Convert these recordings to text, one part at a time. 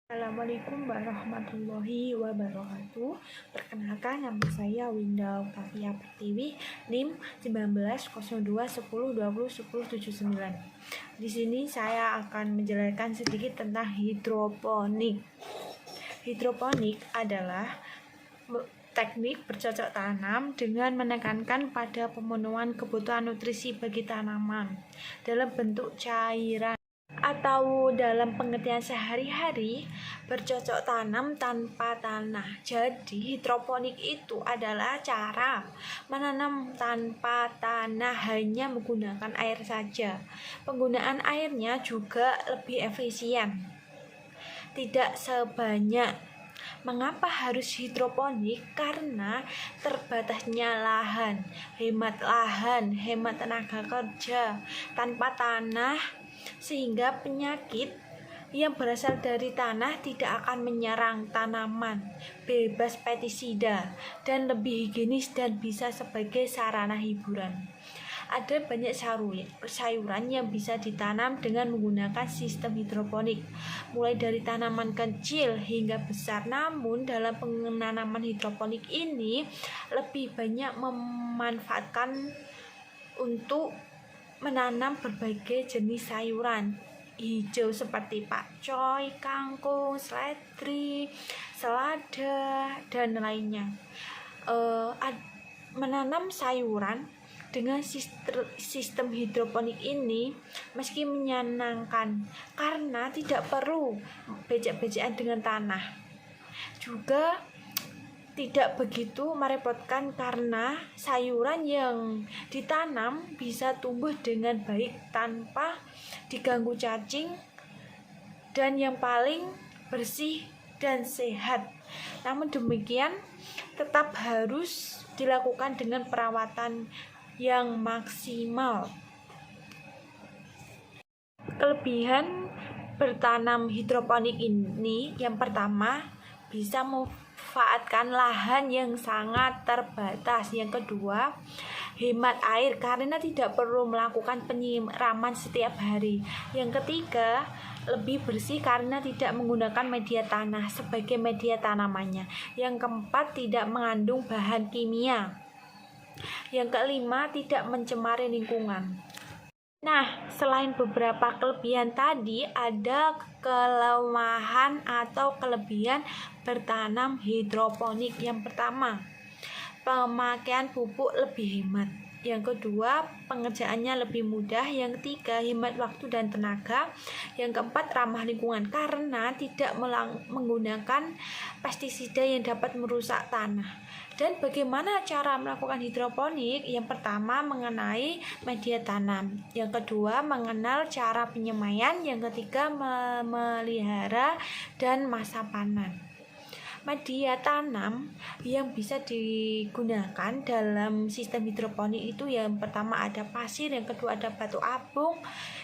Assalamualaikum warahmatullahi wabarakatuh. Perkenalkan, nama saya Winda Octavia Pertiwi, NIM 190210201079. Di sini saya akan menjelaskan sedikit tentang hidroponik. Hidroponik adalah teknik bercocok tanam dengan menekankan pada pemenuhan kebutuhan nutrisi bagi tanaman dalam bentuk cairan, atau dalam pengertian sehari-hari bercocok tanam tanpa tanah. Jadi hidroponik itu adalah cara menanam tanpa tanah, hanya menggunakan air saja. Penggunaan airnya juga lebih efisien, tidak sebanyak. Mengapa harus hidroponik? Karena terbatasnya lahan, hemat tenaga kerja tanpa tanah, sehingga penyakit yang berasal dari tanah tidak akan menyerang tanaman, bebas pestisida, dan lebih higienis dan bisa sebagai sarana hiburan. Ada banyak sayuran yang bisa ditanam dengan menggunakan sistem hidroponik, mulai dari tanaman kecil hingga besar. Namun dalam penanaman hidroponik ini lebih banyak memanfaatkan untuk menanam berbagai jenis sayuran hijau seperti pakcoy, kangkung, seledri, selada, dan lainnya. Menanam sayuran dengan sistem hidroponik ini meski menyenangkan karena tidak perlu becek-becekan dengan tanah, juga tidak begitu merepotkan karena sayuran yang ditanam bisa tumbuh dengan baik tanpa diganggu cacing, dan yang paling bersih dan sehat. Namun demikian, tetap harus dilakukan dengan perawatan yang maksimal. Kelebihan bertanam hidroponik ini, yang pertama, bisa memanfaatkan lahan yang sangat terbatas. Yang kedua, hemat air karena tidak perlu melakukan penyiraman setiap hari. Yang ketiga, lebih bersih karena tidak menggunakan media tanah sebagai media tanamannya. Yang keempat, tidak mengandung bahan kimia. Yang kelima, tidak mencemari lingkungan. Nah, selain beberapa kelebihan tadi, ada kelemahan atau kelebihan bertanam hidroponik. Yang pertama, pemakaian pupuk lebih hemat. Yang kedua, pengerjaannya lebih mudah. Yang ketiga, hemat waktu dan tenaga. Yang keempat, ramah lingkungan karena tidak menggunakan pestisida yang dapat merusak tanah. Dan bagaimana cara melakukan hidroponik? Yang pertama, mengenai media tanam. Yang kedua, mengenal cara penyemaian. Yang ketiga, memelihara dan masa panen. Media tanam yang bisa digunakan dalam sistem hidroponik itu, yang pertama ada pasir, yang kedua ada batu apung,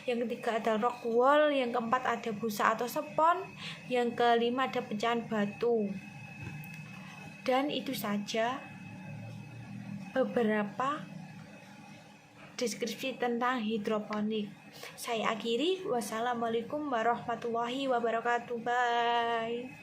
yang ketiga ada rock wool, yang keempat ada busa atau spon, yang kelima ada pecahan batu. Dan itu saja beberapa deskripsi tentang hidroponik. Saya akhiri. Wassalamualaikum warahmatullahi wabarakatuh. Bye.